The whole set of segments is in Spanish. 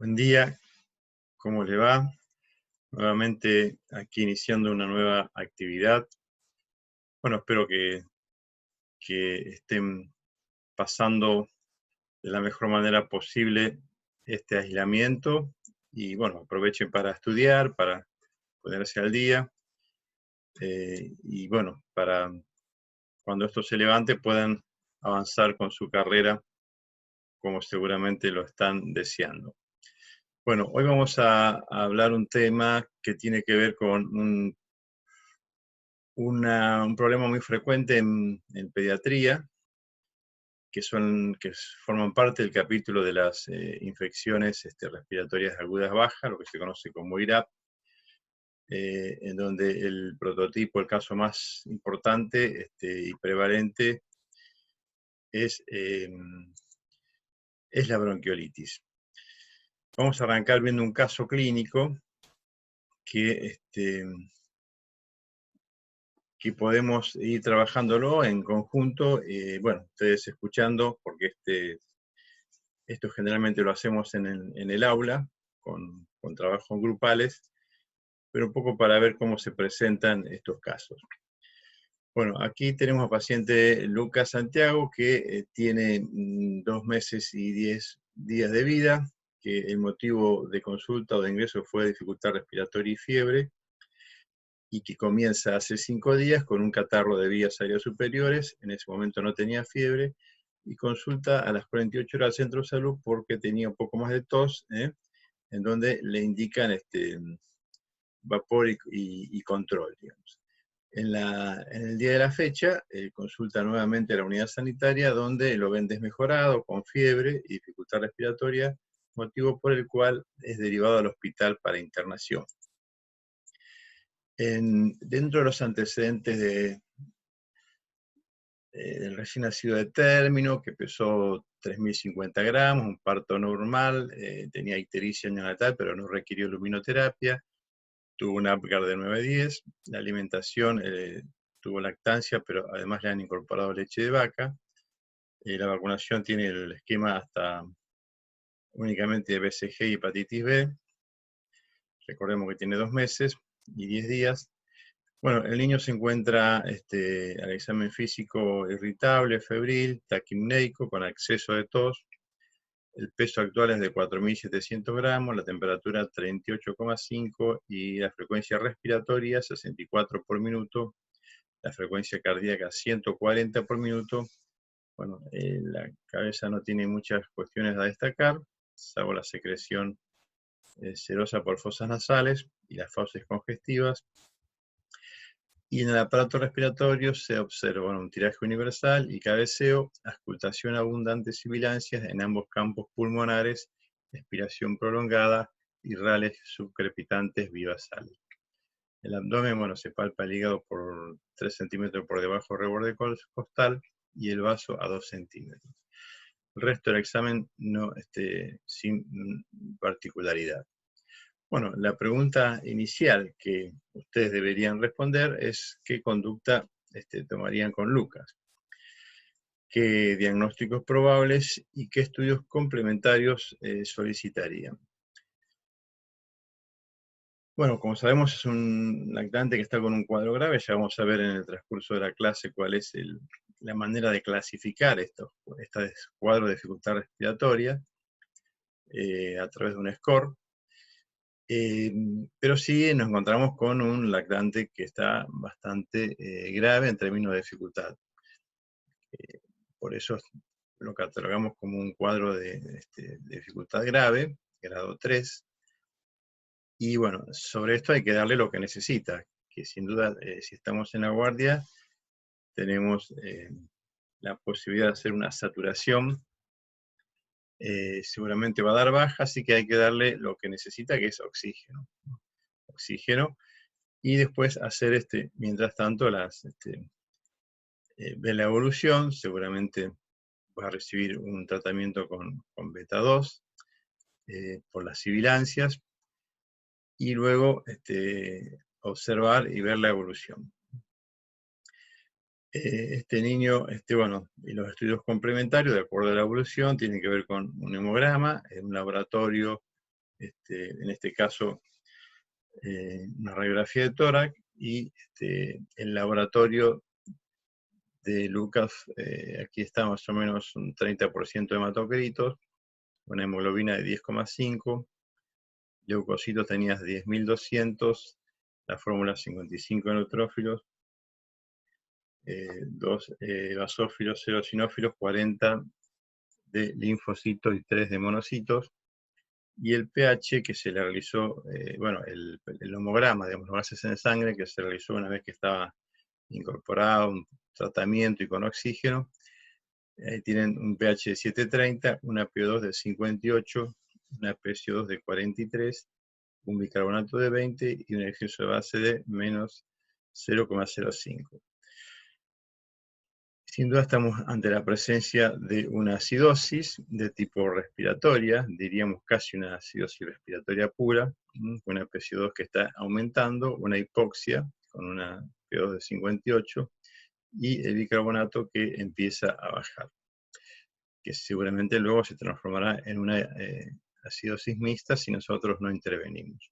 Buen día, ¿cómo le va? Nuevamente aquí iniciando una nueva actividad. Bueno, espero que estén pasando de la mejor manera posible este aislamiento y bueno, aprovechen para estudiar, para ponerse al día y bueno, para cuando esto se levante puedan avanzar con su carrera como seguramente lo están deseando. Bueno, hoy vamos a hablar un tema que tiene que ver con un problema muy frecuente en pediatría, que forman parte del capítulo de las infecciones respiratorias agudas bajas, lo que se conoce como IRAP, en donde el prototipo, el caso más importante y prevalente es la bronquiolitis. Vamos a arrancar viendo un caso clínico que podemos ir trabajándolo en conjunto, bueno, ustedes escuchando, porque esto generalmente lo hacemos en el aula, con trabajos grupales, pero un poco para ver cómo se presentan estos casos. Bueno, aquí tenemos al paciente Lucas Santiago, que tiene 2 meses y 10 días de vida, que el motivo de consulta o de ingreso fue dificultad respiratoria y fiebre, y que comienza hace 5 días con un catarro de vías aéreas superiores. En ese momento no tenía fiebre, y consulta a las 48 horas al centro de salud porque tenía un poco más de tos, en donde le indican vapor y control, digamos. En el día de la fecha, consulta nuevamente a la unidad sanitaria, donde lo ven desmejorado, con fiebre y dificultad respiratoria, motivo por el cual es derivado al hospital para internación. Dentro de los antecedentes del recién nacido de término, que pesó 3.050 gramos, un parto normal, tenía ictericia neonatal, pero no requirió luminoterapia, tuvo un Apgar de 9-10, la alimentación tuvo lactancia, pero además le han incorporado leche de vaca, la vacunación tiene el esquema hasta únicamente de BCG y hepatitis B, recordemos que tiene 2 meses y 10 días. Bueno, el niño se encuentra al examen físico irritable, febril, taquimneico, con exceso de tos. El peso actual es de 4.700 gramos, la temperatura 38,5 y la frecuencia respiratoria 64 por minuto, la frecuencia cardíaca 140 por minuto. Bueno, la cabeza no tiene muchas cuestiones a destacar, salvo la secreción serosa por fosas nasales y las fauces congestivas. Y en el aparato respiratorio se observa un tiraje universal y cabeceo, auscultación abundante, sibilancias en ambos campos pulmonares, expiración prolongada y rales subcrepitantes vivasales. El abdomen, bueno, se palpa el hígado por 3 centímetros por debajo del reborde costal y el vaso a 2 centímetros. El resto del examen no, sin particularidad. Bueno, la pregunta inicial que ustedes deberían responder es ¿qué conducta tomarían con Lucas? ¿Qué diagnósticos probables y qué estudios complementarios solicitarían? Bueno, como sabemos es un lactante que está con un cuadro grave, ya vamos a ver en el transcurso de la clase cuál es la manera de clasificar este cuadro de dificultad respiratoria a través de un score. Pero sí nos encontramos con un lactante que está bastante grave en términos de dificultad. Por eso lo catalogamos como un cuadro de dificultad grave, grado 3. Y bueno, sobre esto hay que darle lo que necesita, que sin duda, si estamos en la guardia, tenemos la posibilidad de hacer una saturación. Seguramente va a dar baja, así que hay que darle lo que necesita, que es oxígeno. Oxígeno. Y después hacer, mientras tanto, ver la evolución. Seguramente va a recibir un tratamiento con beta 2 por las sibilancias, y luego observar y ver la evolución. Este niño, bueno, y los estudios complementarios, de acuerdo a la evolución, tienen que ver con un hemograma, un laboratorio en este caso, una radiografía de tórax, y el laboratorio de Lucas, aquí está más o menos un 30% de hematocritos, una hemoglobina de 10,5, leucocitos tenías 10.200, la fórmula 55 de neutrófilos, 2 basófilos, 0 eosinófilos, 40 de linfocitos y 3 de monocitos, y el pH que se le realizó, bueno, el homograma, digamos, los gases en sangre, que se realizó una vez que estaba incorporado, un tratamiento y con oxígeno. Ahí tienen un pH de 7,30, una PO2 de 58, una PCO2 de 43, un bicarbonato de 20 y un exceso de base de menos 0,05. Sin duda estamos ante la presencia de una acidosis de tipo respiratoria, diríamos casi una acidosis respiratoria pura, una PCO2 que está aumentando, una hipoxia con una PO2 de 58 y el bicarbonato que empieza a bajar, que seguramente luego se transformará en una acidosis mixta si nosotros no intervenimos.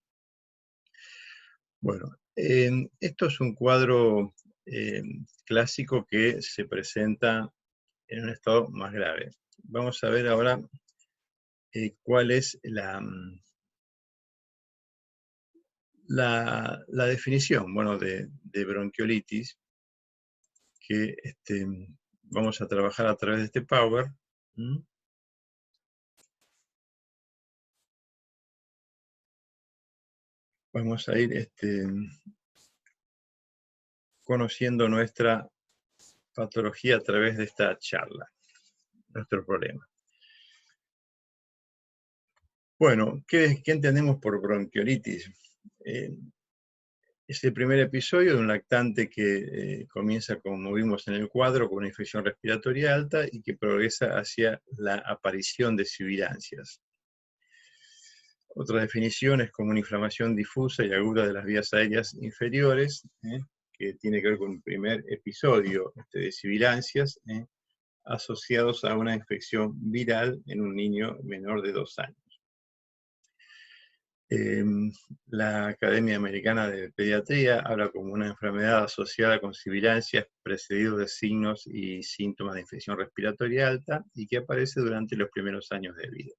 Bueno, esto es un cuadro clásico que se presenta en un estado más grave. Vamos a ver ahora cuál es la definición, bueno, de bronquiolitis, que vamos a trabajar a través de este Power. Vamos a ir conociendo nuestra patología a través de esta charla, nuestro problema. Bueno, ¿qué entendemos por bronquiolitis? Es el primer episodio de un lactante que comienza, como vimos en el cuadro, con una infección respiratoria alta y que progresa hacia la aparición de sibilancias. Otra definición es como una inflamación difusa y aguda de las vías aéreas inferiores, que tiene que ver con un primer episodio de sibilancias, asociados a una infección viral en un niño menor de 2 años. La Academia Americana de Pediatría habla como una enfermedad asociada con sibilancias precedidos de signos y síntomas de infección respiratoria alta y que aparece durante los primeros años de vida.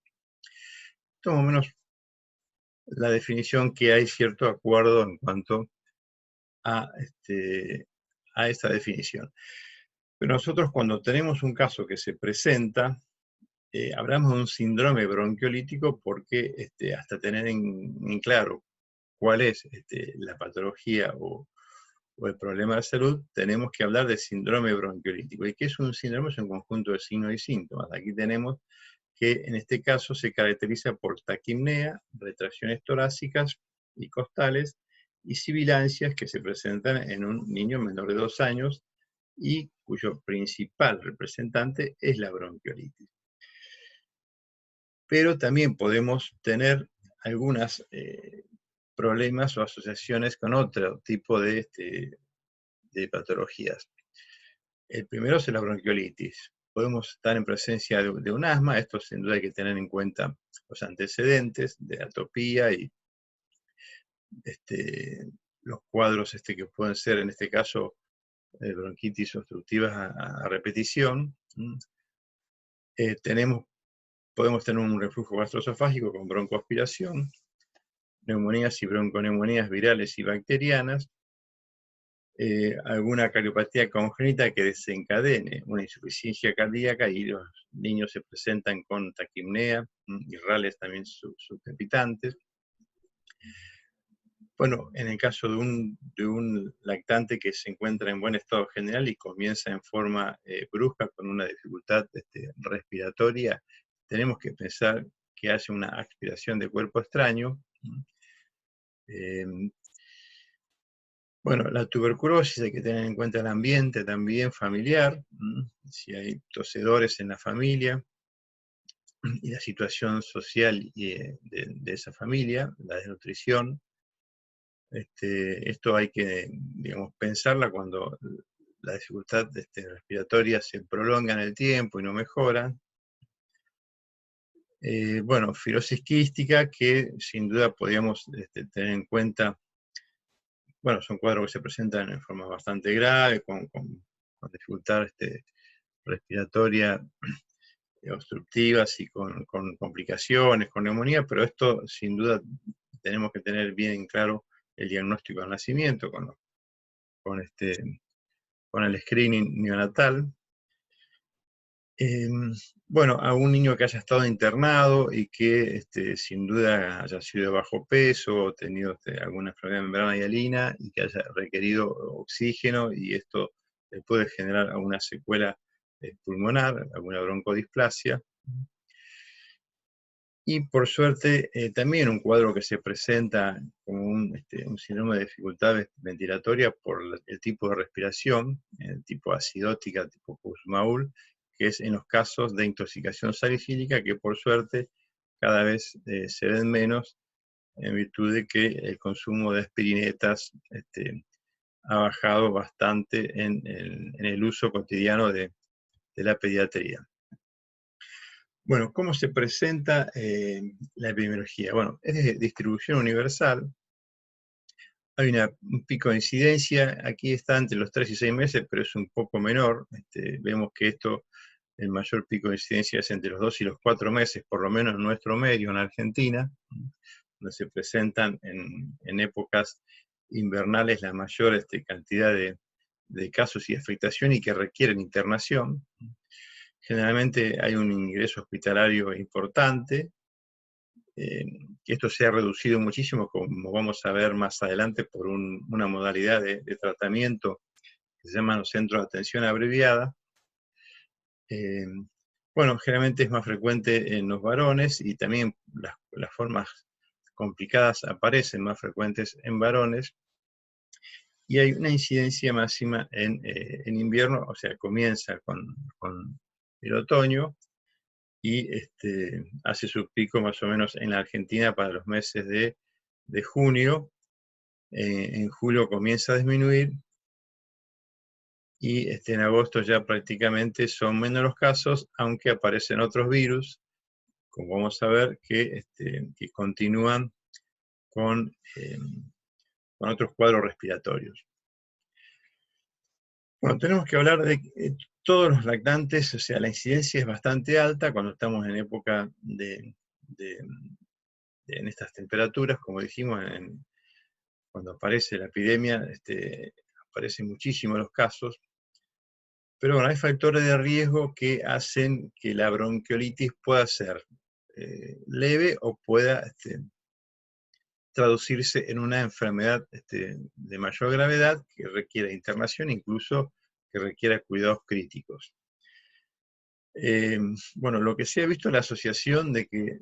Esto más o menos la definición que hay cierto acuerdo en cuanto a esta definición. Pero nosotros cuando tenemos un caso que se presenta, hablamos de un síndrome bronquiolítico porque hasta tener en claro cuál es la patología o el problema de salud, tenemos que hablar de síndrome bronquiolítico. ¿Y qué es un síndrome? Es un conjunto de signos y síntomas. Aquí tenemos que en este caso se caracteriza por taquipnea, retracciones torácicas y costales, y sibilancias que se presentan en un niño menor de 2 años y cuyo principal representante es la bronquiolitis. Pero también podemos tener algunos problemas o asociaciones con otro tipo de patologías. El primero es la bronquiolitis. Podemos estar en presencia de un asma, esto sin duda hay que tener en cuenta los antecedentes de atopía y los cuadros que pueden ser, en este caso, bronquitis obstructivas a repetición. Podemos tener un reflujo gastroesofágico con broncoaspiración, neumonías y bronconeumonías virales y bacterianas, alguna cardiopatía congénita que desencadene una insuficiencia cardíaca y los niños se presentan con taquipnea y rales también subcrepitantes. Bueno, en el caso de un lactante que se encuentra en buen estado general y comienza en forma brusca con una dificultad respiratoria, tenemos que pensar que hace una aspiración de cuerpo extraño. Bueno, la tuberculosis hay que tener en cuenta el ambiente también familiar, si hay tosedores en la familia, y la situación social de esa familia, la desnutrición. Esto hay que, digamos, pensarla cuando la dificultad respiratoria se prolonga en el tiempo y no mejora. Bueno, fibrosis quística, que sin duda podríamos tener en cuenta. Bueno, son cuadros que se presentan en forma bastante grave, con dificultad respiratoria obstructivas y con complicaciones, con neumonía, pero esto sin duda tenemos que tener bien claro el diagnóstico al nacimiento, con, con el screening neonatal. Bueno, a un niño que haya estado internado y que sin duda haya sido de bajo peso, o tenido alguna enfermedad de membrana hialina y que haya requerido oxígeno, y esto puede generar alguna secuela pulmonar, alguna broncodisplasia. Y por suerte, también un cuadro que se presenta como un síndrome de dificultad ventilatoria por el tipo de respiración, el tipo acidótica, tipo Kussmaul, que es en los casos de intoxicación salicílica, que por suerte cada vez se ven menos, en virtud de que el consumo de aspirinetas ha bajado bastante en el uso cotidiano de la pediatría. Bueno, ¿cómo se presenta la epidemiología? Bueno, es de distribución universal. Hay un pico de incidencia, aquí está entre los 3 y 6 meses, pero es un poco menor. Vemos que el mayor pico de incidencia es entre los 2 y los 4 meses, por lo menos en nuestro medio, en Argentina, donde se presentan en épocas invernales la mayor cantidad de casos y afectación y que requieren internación. Generalmente hay un ingreso hospitalario importante, que esto se ha reducido muchísimo, como vamos a ver más adelante, por una modalidad de tratamiento que se llaman los centros de atención abreviada. Bueno, generalmente es más frecuente en los varones, y también las formas complicadas aparecen más frecuentes en varones, y hay una incidencia máxima en invierno, o sea, comienza con el otoño, y hace su pico más o menos en la Argentina para los meses de junio. En julio comienza a disminuir, y en agosto ya prácticamente son menos los casos, aunque aparecen otros virus, como vamos a ver, que continúan con otros cuadros respiratorios. Bueno, tenemos que hablar de todos los lactantes, o sea, la incidencia es bastante alta cuando estamos en época en estas temperaturas, como dijimos, cuando aparece la epidemia, aparecen muchísimos los casos. Pero bueno, hay factores de riesgo que hacen que la bronquiolitis pueda ser leve o pueda traducirse en una enfermedad de mayor gravedad que requiera internación, incluso que requiera cuidados críticos. Bueno, lo que se ha visto es la asociación de que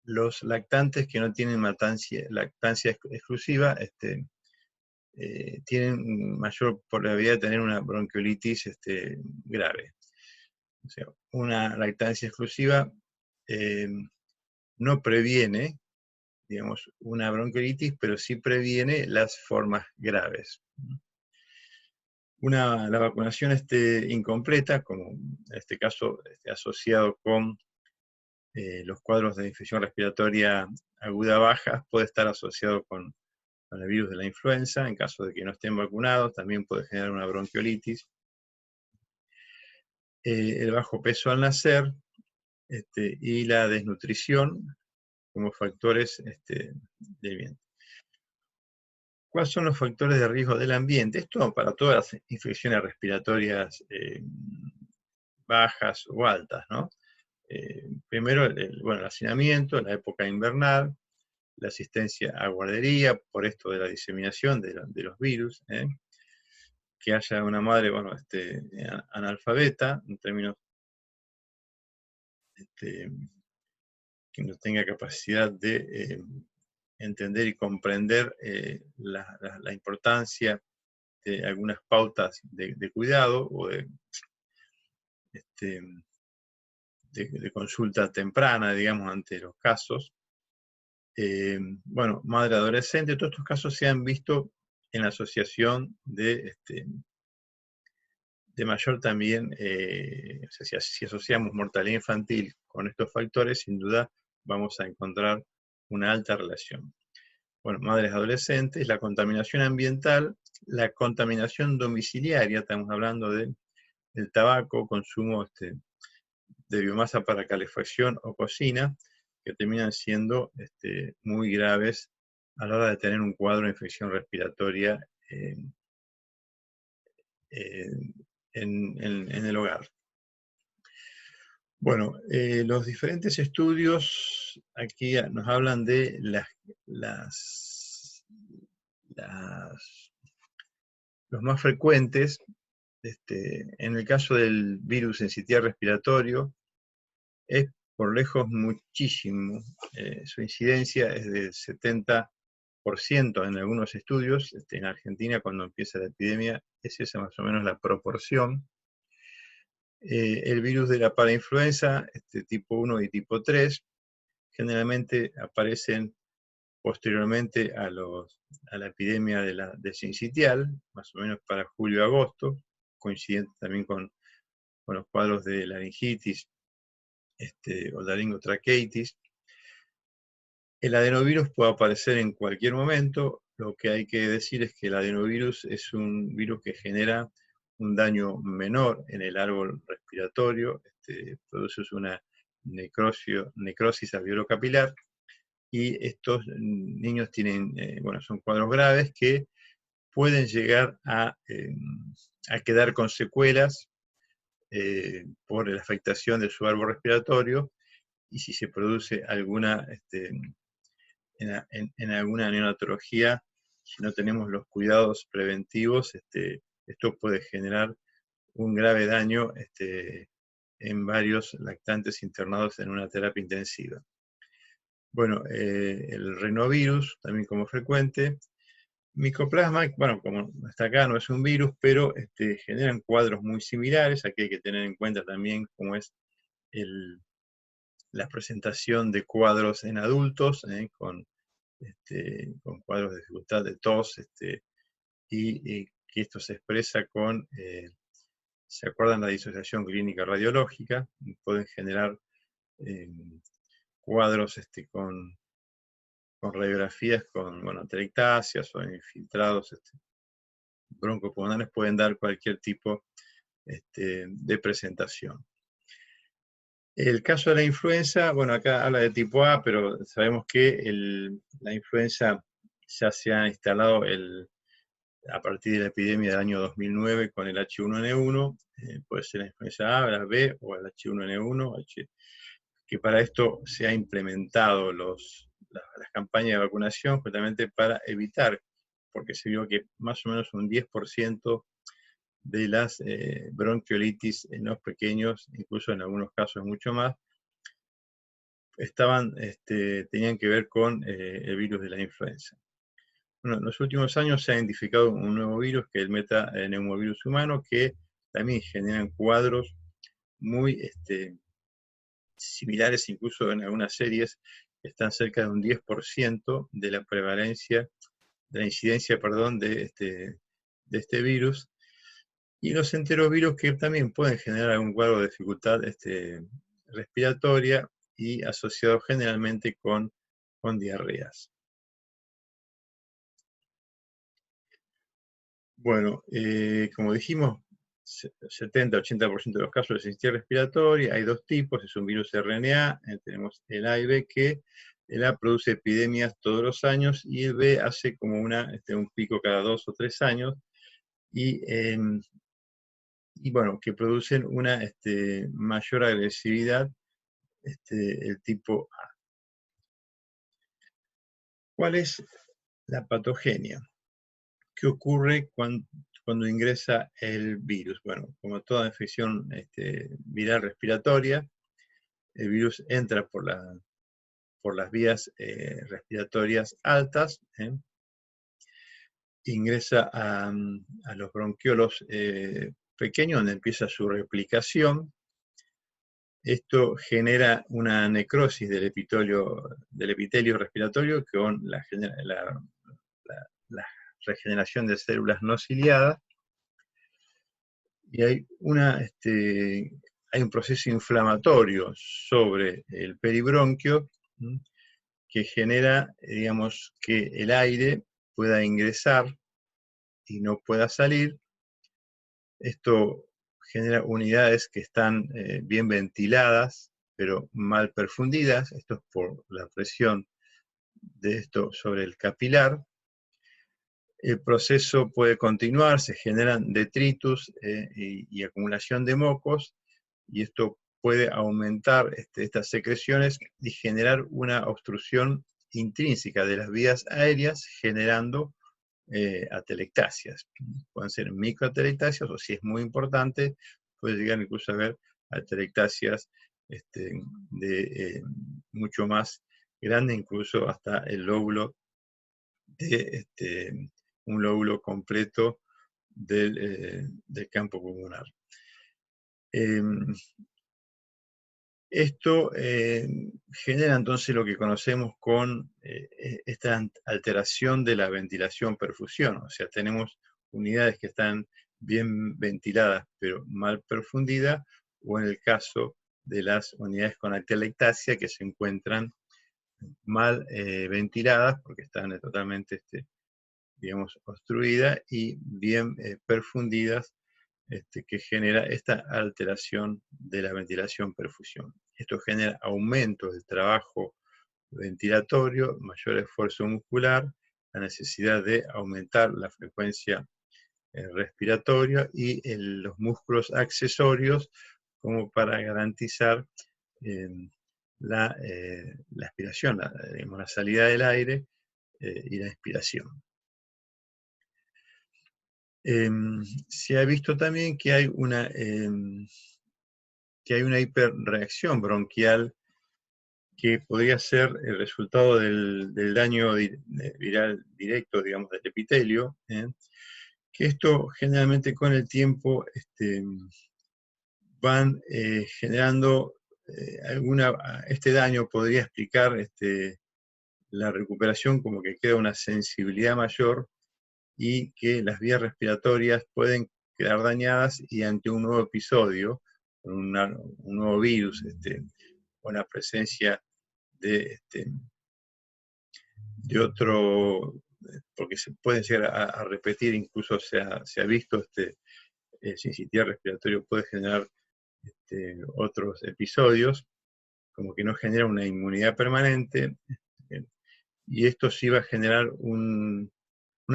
los lactantes que no tienen lactancia exclusiva tienen mayor probabilidad de tener una bronquiolitis grave. O sea, una lactancia exclusiva no previene, digamos, una bronquiolitis, pero sí previene las formas graves. La vacunación incompleta, como en este caso asociado con los cuadros de infección respiratoria aguda baja, puede estar asociado con el virus de la influenza. En caso de que no estén vacunados, también puede generar una bronquiolitis. El bajo peso al nacer y la desnutrición como factores del bien. ¿Cuáles son los factores de riesgo del ambiente? Esto para todas las infecciones respiratorias bajas o altas, ¿no? Primero, el hacinamiento en la época invernal, la asistencia a guardería, por esto de la diseminación de los virus, que haya una madre, bueno, analfabeta, en términos que no tenga capacidad de entender y comprender la importancia de algunas pautas de cuidado o de consulta temprana, digamos, ante los casos. Bueno, madre adolescente, todos estos casos se han visto en la asociación de de mayor también, o sea, si asociamos mortalidad infantil con estos factores, sin duda vamos a encontrar una alta relación. Bueno, madres adolescentes, la contaminación ambiental, la contaminación domiciliaria, estamos hablando del tabaco, consumo de biomasa para calefacción o cocina, que terminan siendo muy graves a la hora de tener un cuadro de infección respiratoria en el hogar. Bueno, los diferentes estudios aquí nos hablan de los más frecuentes. En el caso del virus sincitial respiratorio, es por lejos muchísimo. Su incidencia es del 70% en algunos estudios. En Argentina, cuando empieza la epidemia, es esa más o menos la proporción. El virus de la parainfluenza, tipo 1 y tipo 3, generalmente aparecen posteriormente a la epidemia de sincitial, más o menos para julio-agosto, coincidente también con los cuadros de laringitis o laringotraqueitis. El adenovirus puede aparecer en cualquier momento. Lo que hay que decir es que el adenovirus es un virus que genera un daño menor en el árbol respiratorio, produce una necrosis alveolo-capilar, y estos niños tienen, son cuadros graves que pueden llegar a quedar con secuelas por la afectación de su árbol respiratorio, y si se produce alguna, en alguna neonatología, si no tenemos los cuidados preventivos, esto puede generar un grave daño en varios lactantes internados en una terapia intensiva. Bueno, el rinovirus, también como frecuente. Micoplasma, bueno, como está acá, no es un virus, pero generan cuadros muy similares. Aquí hay que tener en cuenta también cómo es la presentación de cuadros en adultos, con cuadros de dificultad de tos, y que esto se expresa con, ¿se acuerdan la disociación clínica radiológica? Pueden generar cuadros con radiografías con atelectasias o infiltrados broncopulmonares, pueden dar cualquier tipo de presentación. El caso de la influenza, bueno, acá habla de tipo A, pero sabemos que la influenza ya se ha instalado a partir de la epidemia del año 2009 con el H1N1, puede ser la influenza A, la B o el H1N1, que para esto se ha implementado las campañas de vacunación justamente para evitar, porque se vio que más o menos un 10% de las bronquiolitis en los pequeños, incluso en algunos casos mucho más, tenían que ver con el virus de la influenza. Bueno, en los últimos años se ha identificado un nuevo virus, que es el metaneumovirus humano, que también generan cuadros muy similares, incluso en algunas series están cerca de un 10% de la prevalencia, de la incidencia, perdón, de este virus. Y los enterovirus, que también pueden generar algún cuadro de dificultad respiratoria y asociado generalmente con diarreas. Bueno, como dijimos, 70-80% de los casos de sincitial respiratoria. Hay dos tipos, es un virus RNA, tenemos el A y B, que el A produce epidemias todos los años y el B hace como un pico cada 2 o 3 años, y bueno, que producen una mayor agresividad, el tipo A. ¿Cuál es la patogenia? ¿Qué ocurre cuando ingresa el virus? Bueno, como toda infección viral respiratoria, el virus entra por las vías respiratorias altas, ingresa a los bronquiolos pequeños, donde empieza su replicación. Esto genera una necrosis del epitelio respiratorio con la regeneración de células no ciliadas, y hay un proceso inflamatorio sobre el peribronquio, que genera, digamos, que el aire pueda ingresar y no pueda salir. Esto genera unidades que están bien ventiladas, pero mal perfundidas. Esto es por la presión de esto sobre el capilar. El proceso puede continuar, se generan detritus y acumulación de mocos, y esto puede aumentar estas secreciones y generar una obstrucción intrínseca de las vías aéreas, generando atelectasias. Pueden ser microatelectasias, o si es muy importante, puede llegar incluso a haber atelectasias mucho más grande, incluso hasta el lóbulo de un lóbulo completo del campo pulmonar. Esto genera entonces lo que conocemos con esta alteración de la ventilación-perfusión. O sea, tenemos unidades que están bien ventiladas pero mal perfundidas, o en el caso de las unidades con atelectasia, que se encuentran mal ventiladas porque están totalmente, digamos, obstruidas, y bien perfundidas, que genera esta alteración de la ventilación-perfusión. Esto genera aumento del trabajo ventilatorio, mayor esfuerzo muscular, la necesidad de aumentar la frecuencia respiratoria y los músculos accesorios, como para garantizar la aspiración, digamos, la salida del aire y la inspiración. Se ha visto también que hay una hiperreacción bronquial que podría ser el resultado del daño viral directo, digamos, del epitelio, que esto generalmente con el tiempo van generando este daño podría explicar la recuperación, como que queda una sensibilidad mayor y que las vías respiratorias pueden quedar dañadas, y ante un nuevo episodio, un nuevo virus, con la presencia de otro, porque se pueden llegar a repetir, incluso se ha visto, sincitial respiratorio puede generar otros episodios, como que no genera una inmunidad permanente, y esto sí va a generar una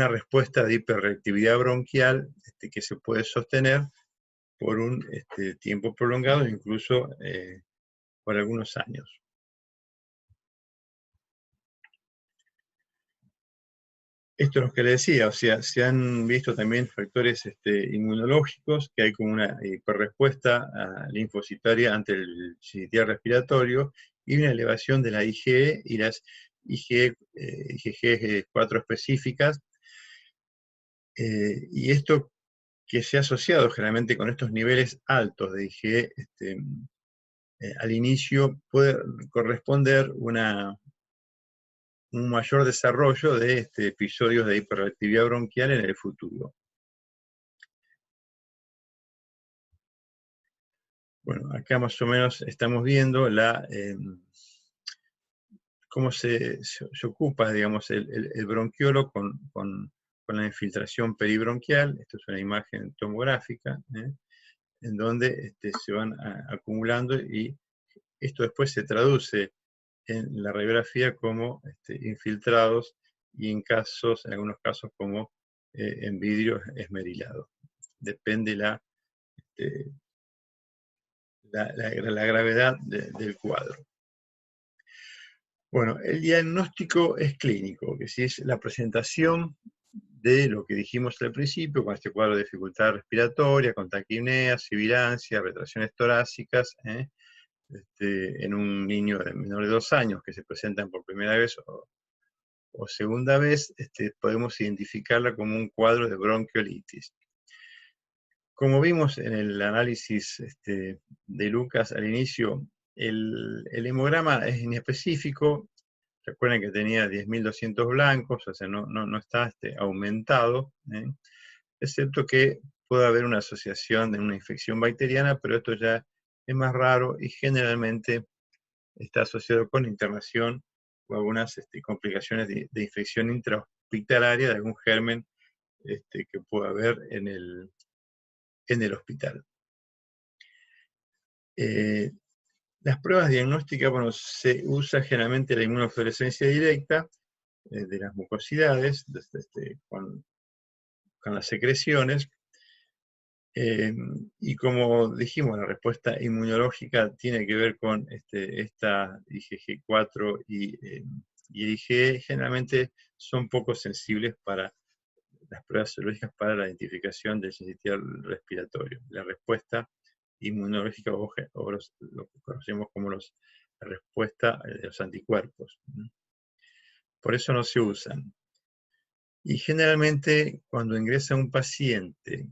respuesta de hiperreactividad bronquial que se puede sostener por un tiempo prolongado, incluso por algunos años. Esto es lo que le decía, o sea, se han visto también factores inmunológicos, que hay como una hiperrespuesta linfocitaria ante el sincitial respiratorio, y una elevación de la IgE y las IgG4 específicas, y esto que se ha asociado generalmente con estos niveles altos de IgE al inicio, puede corresponder un mayor desarrollo de episodios de hiperreactividad bronquial en el futuro. Bueno, acá más o menos estamos viendo cómo se ocupa, digamos, el bronquiolo con la infiltración peribronquial. Esto es una imagen tomográfica, en donde se van acumulando, y esto después se traduce en la radiografía como infiltrados, y en algunos casos como en vidrio esmerilado. Depende la gravedad del cuadro. Bueno, el diagnóstico es clínico, que si es la presentación de lo que dijimos al principio, con este cuadro de dificultad respiratoria, con taquipnea, sibilancia, retracciones torácicas, en un niño de menor de 2 años que se presentan por primera vez o segunda vez, podemos identificarla como un cuadro de bronquiolitis. Como vimos en el análisis de Lucas al inicio, el hemograma es inespecífico. Recuerden que tenía 10.200 blancos, o sea, no está aumentado, excepto que puede haber una asociación de una infección bacteriana, pero esto ya es más raro y generalmente está asociado con internación o algunas complicaciones de infección intrahospitalaria de algún germen que pueda haber en el hospital. Las pruebas diagnósticas, bueno, se usa generalmente la inmunofluorescencia directa de las mucosidades con las secreciones. Y como dijimos, la respuesta inmunológica tiene que ver con esta IgG4 y IgE. Generalmente son poco sensibles para las pruebas serológicas para la identificación del sincitial respiratorio. La respuesta inmunológica o lo que conocemos como la respuesta de los anticuerpos. Por eso no se usan. Y generalmente cuando ingresa un paciente,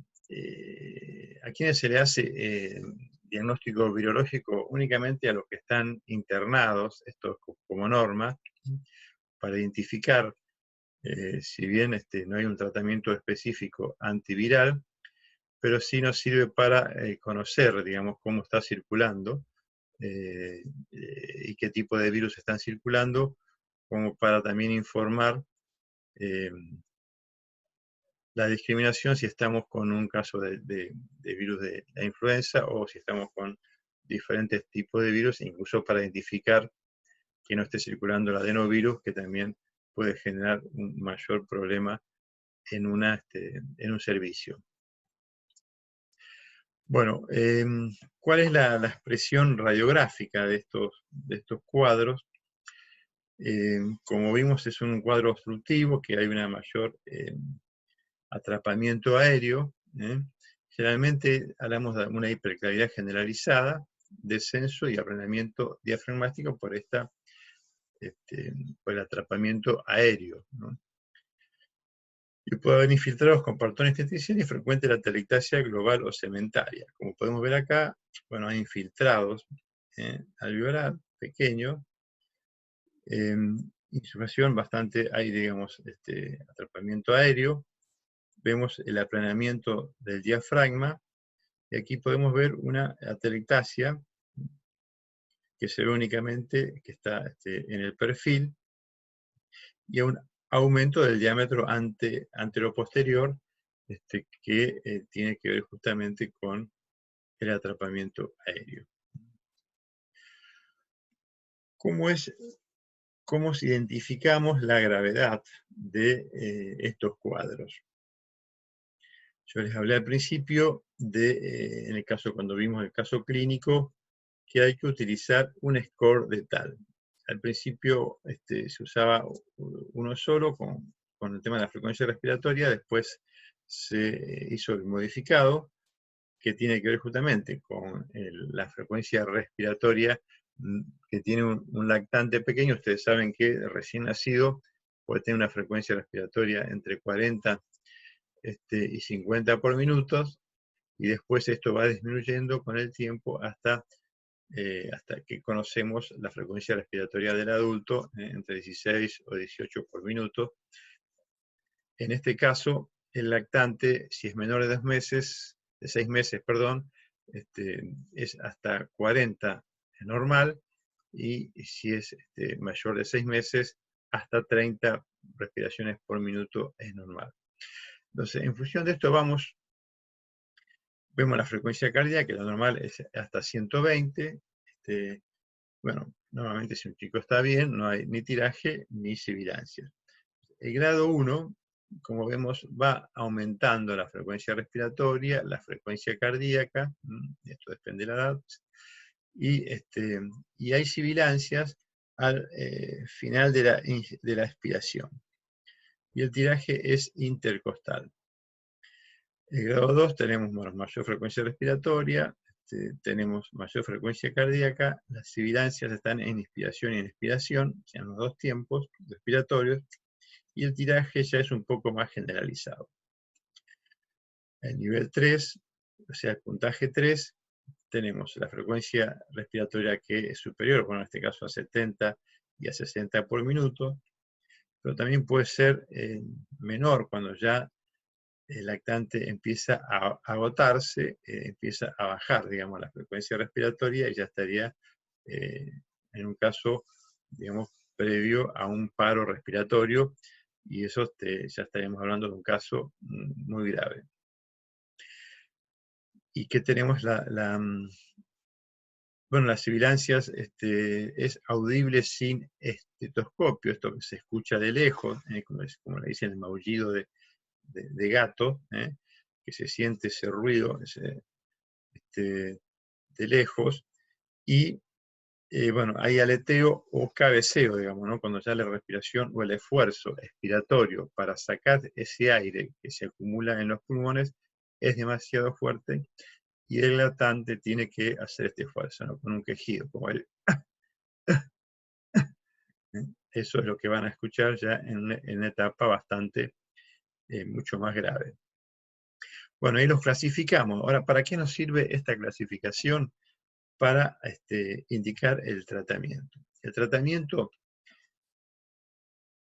¿a quienes se le hace diagnóstico virológico? Únicamente a los que están internados, esto como norma, para identificar, si bien no hay un tratamiento específico antiviral, pero sí nos sirve para conocer, digamos, cómo está circulando y qué tipo de virus están circulando, como para también informar la discriminación si estamos con un caso de virus de la influenza o si estamos con diferentes tipos de virus, incluso para identificar que no esté circulando el adenovirus, que también puede generar un mayor problema en un servicio. Bueno, ¿cuál es la expresión radiográfica de estos cuadros? Como vimos, es un cuadro obstructivo, que hay una mayor atrapamiento aéreo. Generalmente hablamos de una hiperclavidad generalizada, descenso y aplanamiento diafragmático por el atrapamiento aéreo, ¿no? Y puede haber infiltrados con portones intersticiales y frecuente la atelectasia global o cementaria. Como podemos ver acá, bueno, hay infiltrados alveolar pequeño, insuflación bastante, hay, digamos, atrapamiento aéreo. Vemos el aplanamiento del diafragma, y aquí podemos ver una atelectasia que se ve únicamente, que está en el perfil, y un aumento del diámetro anteroposterior, que tiene que ver justamente con el atrapamiento aéreo. ¿Cómo identificamos la gravedad de estos cuadros? Yo les hablé al principio en el caso, cuando vimos el caso clínico, que hay que utilizar un score de tal. Al principio se usaba uno solo con el tema de la frecuencia respiratoria, después se hizo el modificado, que tiene que ver justamente con la frecuencia respiratoria, que tiene un lactante pequeño. Ustedes saben que recién nacido puede tener una frecuencia respiratoria entre 40 y 50 por minuto, y después esto va disminuyendo con el tiempo hasta que conocemos la frecuencia respiratoria del adulto, entre 16 o 18 por minuto. En este caso, el lactante, si es menor de 6 meses, perdón, es hasta 40 es normal, y si es mayor de 6 meses, hasta 30 respiraciones por minuto es normal. Entonces, en función de esto vemos la frecuencia cardíaca, que lo normal es hasta 120. Bueno, normalmente si un chico está bien, no hay ni tiraje ni sibilancia. El grado 1, como vemos, va aumentando la frecuencia respiratoria, la frecuencia cardíaca, esto depende de la edad, y hay sibilancias al final de la expiración. Y el tiraje es intercostal. El grado 2 tenemos mayor frecuencia respiratoria, tenemos mayor frecuencia cardíaca, las sibilancias están en inspiración y en expiración, sean los dos tiempos respiratorios, y el tiraje ya es un poco más generalizado. El nivel 3, o sea, el puntaje 3, tenemos la frecuencia respiratoria que es superior, bueno, en este caso a 70 y a 60 por minuto, pero también puede ser menor cuando ya el lactante empieza a agotarse, empieza a bajar, digamos, la frecuencia respiratoria y ya estaría en un caso, digamos, previo a un paro respiratorio, y eso ya estaríamos hablando de un caso muy grave. ¿Y qué tenemos? Bueno, las sibilancias es audible sin estetoscopio, esto que se escucha de lejos, como le dicen el maullido de gato, que se siente ese ruido de lejos, y bueno, hay aleteo o cabeceo, digamos, ¿no? Cuando ya la respiración o el esfuerzo expiratorio para sacar ese aire que se acumula en los pulmones es demasiado fuerte, y el lactante tiene que hacer este esfuerzo, ¿no? Con un quejido, como el... Eso es lo que van a escuchar ya en una etapa bastante, mucho más grave. Bueno, ahí los clasificamos. Ahora, ¿para qué nos sirve esta clasificación? Para indicar el tratamiento. El tratamiento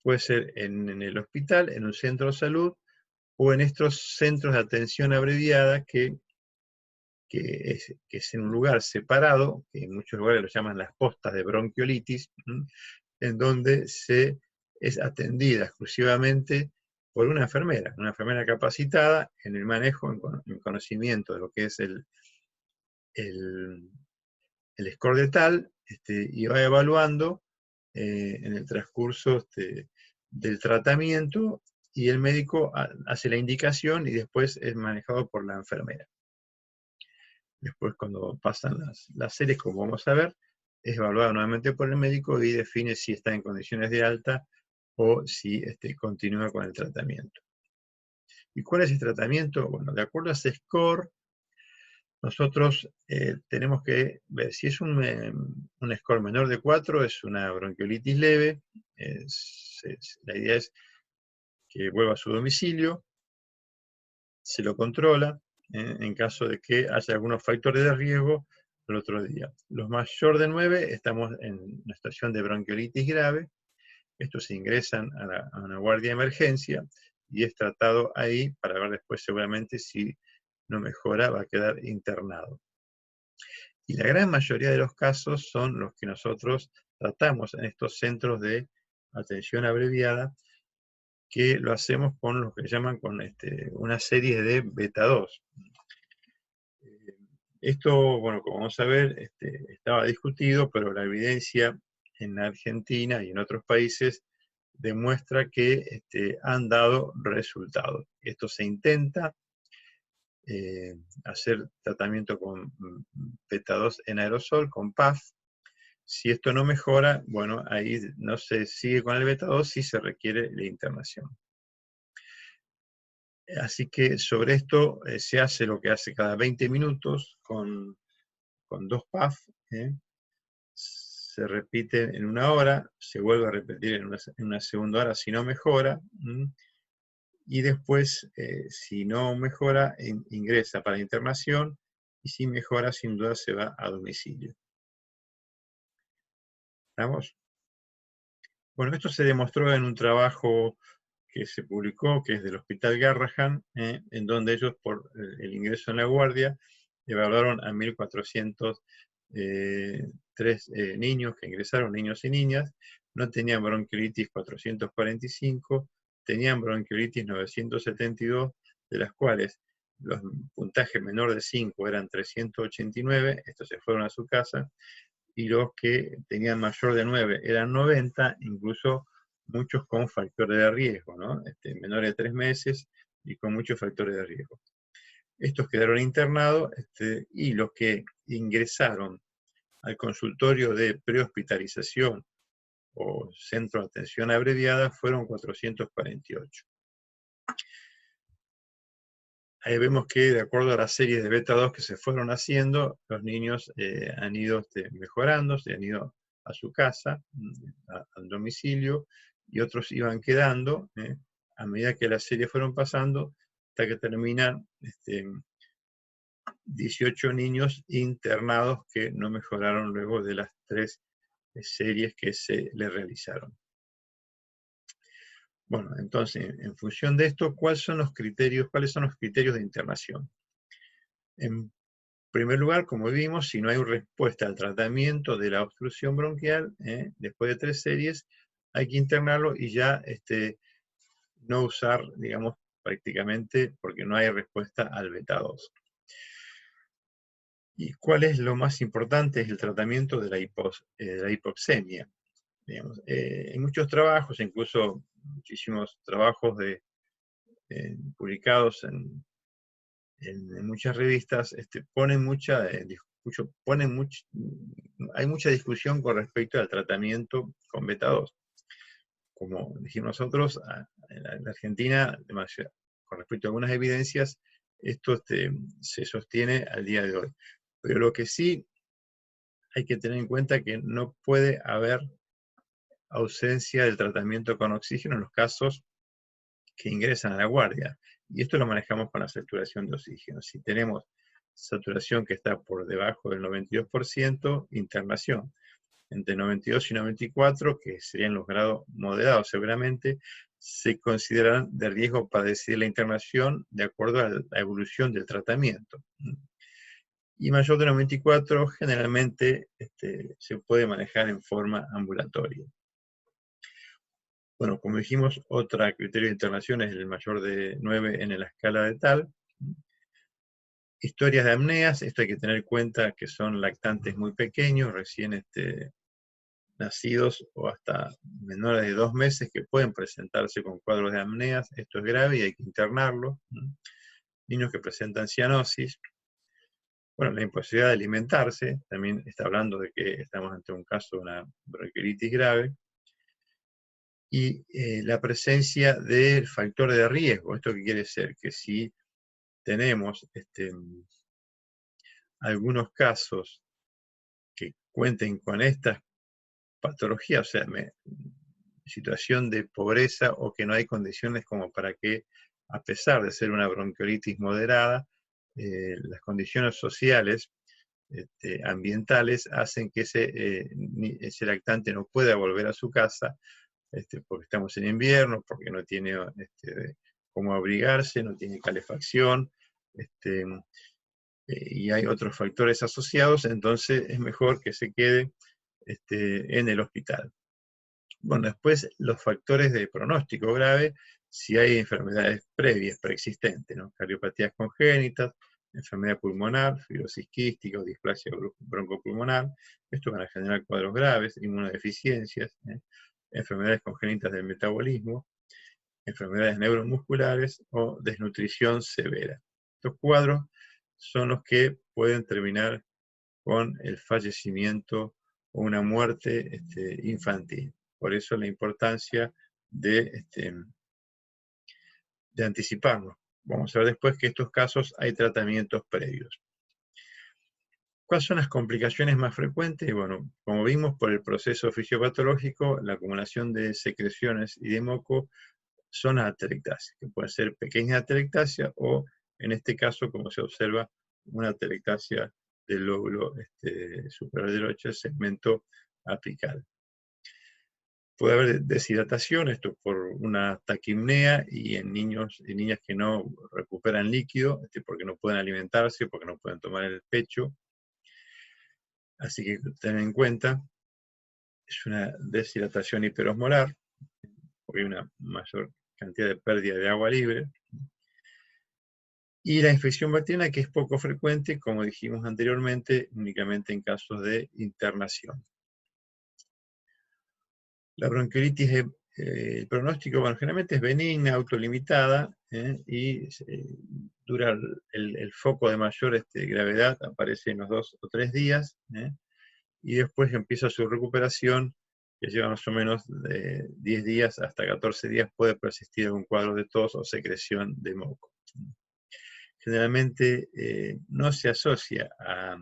puede ser en el hospital, en un centro de salud, o en estos centros de atención abreviada que es en un lugar separado, que en muchos lugares lo llaman las postas de bronquiolitis, en donde es atendida exclusivamente por una enfermera capacitada en el manejo, en conocimiento de lo que es el score de tal, y va evaluando en el transcurso del tratamiento, y el médico hace la indicación y después es manejado por la enfermera. Después, cuando pasan las series, como vamos a ver, es evaluado nuevamente por el médico y define si está en condiciones de alta o si continúa con el tratamiento. ¿Y cuál es el tratamiento? Bueno, de acuerdo a ese score, nosotros tenemos que ver si es un score menor de 4, es una bronquiolitis leve. La idea es que vuelva a su domicilio, se lo controla, en caso de que haya algunos factores de riesgo el otro día. Los mayor de 9 estamos en una situación de bronquiolitis grave. Estos se ingresan a una guardia de emergencia y es tratado ahí para ver después seguramente si no mejora, va a quedar internado. Y la gran mayoría de los casos son los que nosotros tratamos en estos centros de atención abreviada, que lo hacemos con lo que llaman con una serie de beta 2. Esto, bueno, como vamos a ver, estaba discutido, pero la evidencia en Argentina y en otros países demuestra que han dado resultados. Esto se intenta hacer tratamiento con beta 2 en aerosol, con PAF. Si esto no mejora, bueno, ahí no se sigue con el beta 2 si se requiere la internación. Así que sobre esto se hace lo que hace cada 20 minutos con 2 PAF. Se repite en 1 hora, se vuelve a repetir en una segunda hora si no mejora. Y después, si no mejora, ingresa para internación, y si mejora, sin duda se va a domicilio. ¿Estamos? Bueno, esto se demostró en un trabajo que se publicó, que es del Hospital Garrahan, en donde ellos, por el ingreso en la guardia, evaluaron a 1.403 niños que ingresaron, niños y niñas. No tenían bronquiolitis 445, tenían bronquiolitis 972, de las cuales los puntajes menor de 5 eran 389, estos se fueron a su casa, y los que tenían mayor de 9 eran 90, incluso muchos con factores de riesgo, ¿no? Menores de 3 meses y con muchos factores de riesgo. Estos quedaron internados, y los que ingresaron al consultorio de prehospitalización o centro de atención abreviada fueron 448. Ahí vemos que, de acuerdo a las series de beta 2 que se fueron haciendo, los niños han ido mejorando, se han ido a su casa, al domicilio, y otros iban quedando a medida que las series fueron pasando, hasta que terminan 18 niños internados que no mejoraron luego de las 3 series que se le realizaron. Bueno, entonces, en función de esto, ¿cuáles son los criterios de internación? En primer lugar, como vimos, si no hay respuesta al tratamiento de la obstrucción bronquial, después de 3 series, hay que internarlo y ya no usar, digamos, prácticamente porque no hay respuesta al beta 2. ¿Y cuál es lo más importante? Es el tratamiento de la hipoxemia. Digamos. En muchos trabajos, incluso muchísimos trabajos publicados en muchas revistas, hay mucha discusión con respecto al tratamiento con beta 2. Como dijimos nosotros, en la Argentina, con respecto a algunas evidencias, esto se sostiene al día de hoy. Pero lo que sí hay que tener en cuenta es que no puede haber ausencia del tratamiento con oxígeno en los casos que ingresan a la guardia. Y esto lo manejamos con la saturación de oxígeno. Si tenemos saturación que está por debajo del 92%, internación. Entre 92 y 94, que serían los grados moderados seguramente, se consideran de riesgo padecer la internación de acuerdo a la evolución del tratamiento. Y mayor de 94 generalmente se puede manejar en forma ambulatoria. Bueno, como dijimos, otro criterio de internación es el mayor de 9 en la escala de Tal. Historias de apneas, esto hay que tener en cuenta que son lactantes muy pequeños, recién nacidos o hasta menores de 2 meses que pueden presentarse con cuadros de apneas. Esto es grave y hay que internarlo. Niños que presentan cianosis. Bueno, la imposibilidad de alimentarse, también está hablando de que estamos ante un caso de una bronquiolitis grave. Y la presencia del factor de riesgo. ¿Esto qué quiere decir? Que si tenemos algunos casos que cuenten con estas patologías, o sea, situación de pobreza o que no hay condiciones como para que, a pesar de ser una bronquiolitis moderada, las condiciones sociales, ambientales, hacen que ese lactante no pueda volver a su casa, porque estamos en invierno, porque no tiene cómo abrigarse, no tiene calefacción, y hay otros factores asociados, entonces es mejor que se quede en el hospital. Bueno, después los factores de pronóstico grave, si hay enfermedades previas, preexistentes, ¿no? Cardiopatías congénitas, enfermedad pulmonar, fibrosis quística o displasia broncopulmonar, esto van a generar cuadros graves, inmunodeficiencias, enfermedades congénitas del metabolismo, enfermedades neuromusculares o desnutrición severa. Estos cuadros son los que pueden terminar con el fallecimiento o una muerte infantil. Por eso la importancia de anticiparnos. Vamos a ver después que en estos casos hay tratamientos previos. ¿Cuáles son las complicaciones más frecuentes? Bueno, como vimos, por el proceso fisiopatológico, la acumulación de secreciones y de moco son atelectasias, que pueden ser pequeñas atelectasias o, en este caso, como se observa, una atelectasia del lóbulo superior derecho del segmento apical. Puede haber deshidratación, esto por una taquipnea, y en niños y niñas que no recuperan líquido, porque no pueden alimentarse, porque no pueden tomar el pecho. Así que tener en cuenta, es una deshidratación hiperosmolar, porque hay una mayor cantidad de pérdida de agua libre. Y la infección bacteriana, que es poco frecuente, como dijimos anteriormente, únicamente en casos de internación. La bronquiolitis, el pronóstico, bueno, generalmente es benigna, autolimitada, y dura el foco de mayor gravedad, aparece en los 2 o 3 días, y después empieza su recuperación, que lleva más o menos de 10 días hasta 14 días, puede persistir algún cuadro de tos o secreción de moco. Generalmente no se asocia a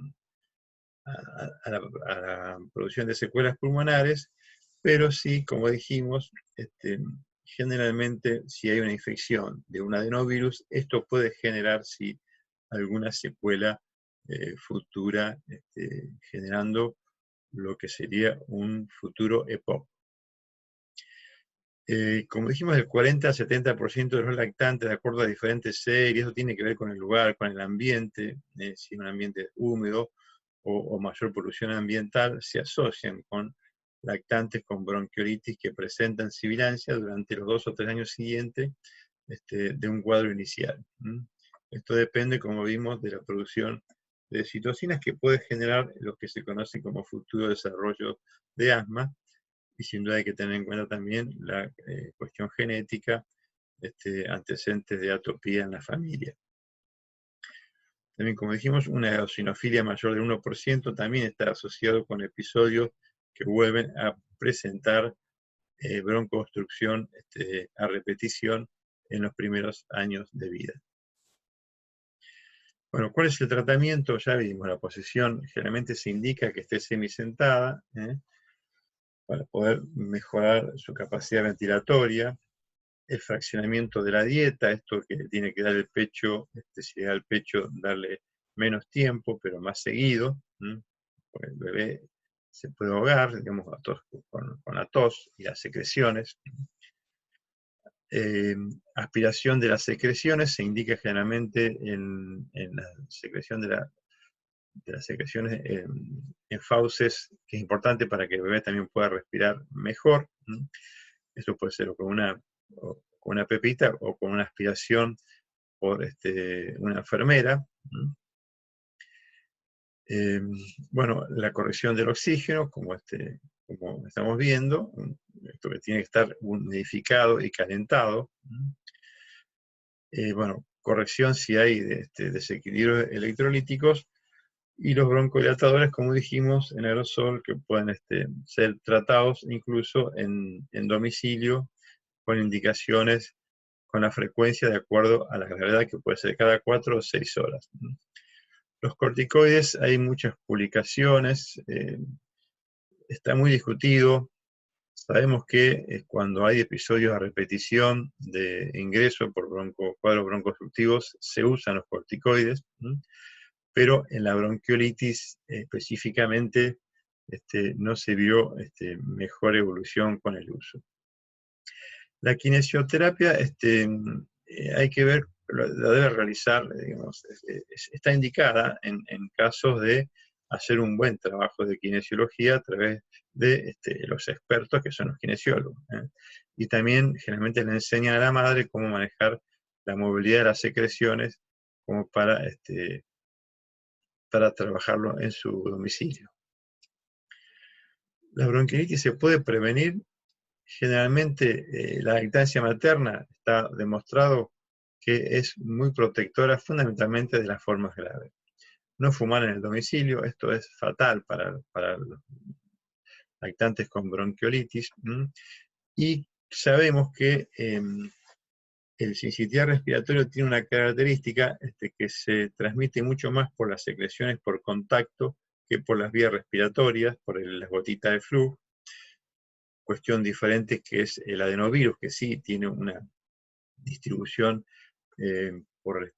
la producción de secuelas pulmonares, pero sí, como dijimos, generalmente si hay una infección de un adenovirus, esto puede generar sí alguna secuela futura, generando lo que sería un futuro EPOC. Como dijimos, el 40-70% de los lactantes, de acuerdo a diferentes series, eso tiene que ver con el lugar, con el ambiente, si es un ambiente húmedo o mayor polución ambiental, se asocian con lactantes con bronquiolitis que presentan sibilancia durante los 2 o 3 años siguientes de un cuadro inicial. Esto depende, como vimos, de la producción de citocinas que puede generar lo que se conoce como futuro desarrollo de asma, y sin duda hay que tener en cuenta también la cuestión genética, antecedentes de atopía en la familia. También, como dijimos, una eosinofilia mayor del 1% también está asociado con episodios que vuelven a presentar broncoobstrucción a repetición en los primeros años de vida. Bueno, ¿cuál es el tratamiento? Ya vimos, la posición generalmente se indica que esté semisentada, para poder mejorar su capacidad ventilatoria. El fraccionamiento de la dieta, esto que tiene que dar el pecho, si da el pecho, darle menos tiempo, pero más seguido, porque el bebé se puede ahogar, digamos, con la tos y las secreciones. Aspiración de las secreciones se indica generalmente en la secreción de las secreciones en fauces, que es importante para que el bebé también pueda respirar mejor. Eso puede ser con una pepita o con una aspiración por una enfermera. Bueno, la corrección del oxígeno, como estamos viendo, esto que tiene que estar humidificado y calentado. Bueno, corrección si hay desequilibrios electrolíticos, y los broncodilatadores, como dijimos, en aerosol, que pueden ser tratados incluso en domicilio, con indicaciones, con la frecuencia de acuerdo a la gravedad, que puede ser cada 4 o 6 horas. Los corticoides, hay muchas publicaciones, está muy discutido. Sabemos que cuando hay episodios a repetición de ingreso por cuadros broncoobstructivos, se usan los corticoides, pero en la bronquiolitis específicamente no se vio mejor evolución con el uso. La kinesioterapia hay que ver, la debe realizar, digamos, está indicada en casos de hacer un buen trabajo de kinesiología a través de los expertos que son los kinesiólogos. Y también generalmente le enseñan a la madre cómo manejar la movilidad de las secreciones como para trabajarlo en su domicilio. La bronquiolitis se puede prevenir. Generalmente la lactancia materna está demostrado que es muy protectora fundamentalmente de las formas graves. No fumar en el domicilio, esto es fatal para los lactantes con bronquiolitis. Y sabemos que el sincitial respiratorio tiene una característica que se transmite mucho más por las secreciones por contacto que por las vías respiratorias, por las gotitas de flujo. Cuestión diferente que es el adenovirus, que sí tiene una distribución por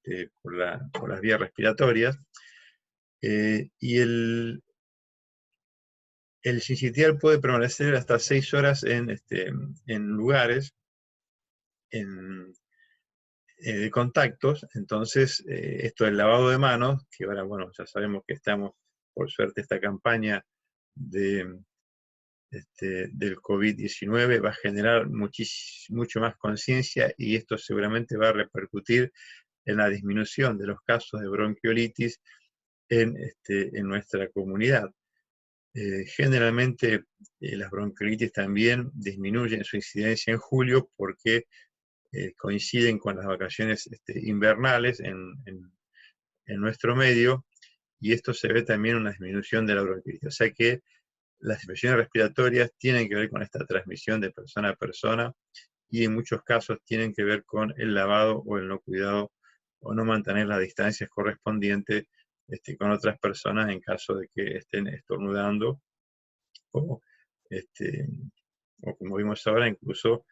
las vías respiratorias. Y el sincitial puede permanecer hasta 6 horas en lugares de contactos. Entonces, esto del lavado de manos, que ahora, bueno, ya sabemos que estamos, por suerte, esta campaña del COVID-19 va a generar mucho más conciencia, y esto seguramente va a repercutir en la disminución de los casos de bronquiolitis en nuestra comunidad. Generalmente las bronquiolitis también disminuyen su incidencia en julio porque coinciden con las vacaciones invernales en nuestro medio, y esto se ve también una disminución de la bronquiolitis. O sea que las infecciones respiratorias tienen que ver con esta transmisión de persona a persona, y en muchos casos tienen que ver con el lavado o el no cuidado o no mantener las distancias correspondientes con otras personas en caso de que estén estornudando o, o como vimos ahora, incluso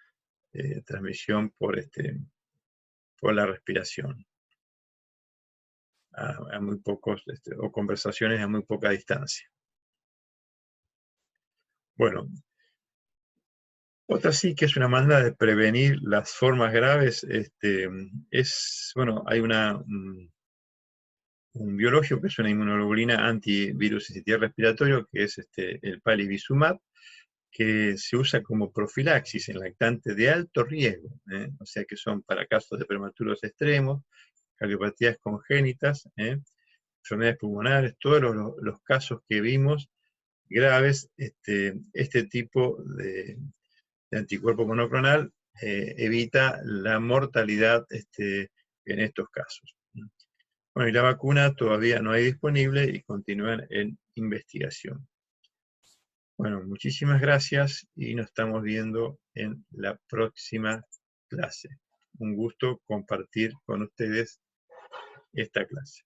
transmisión por la respiración a muy pocos, o conversaciones a muy poca distancia. Bueno, Otra sí que es una manera de prevenir las formas graves, bueno, hay un biológico que es una inmunoglobulina antivirus sincitial respiratorio, que es el palivizumab, que se usa como profilaxis en lactantes de alto riesgo, o sea que son para casos de prematuros extremos, cardiopatías congénitas, enfermedades pulmonares, todos los casos que vimos graves, este tipo de anticuerpo monoclonal evita la mortalidad en estos casos. Bueno, y la vacuna todavía no hay disponible y continúan en investigación. Bueno, muchísimas gracias y nos estamos viendo en la próxima clase. Un gusto compartir con ustedes esta clase.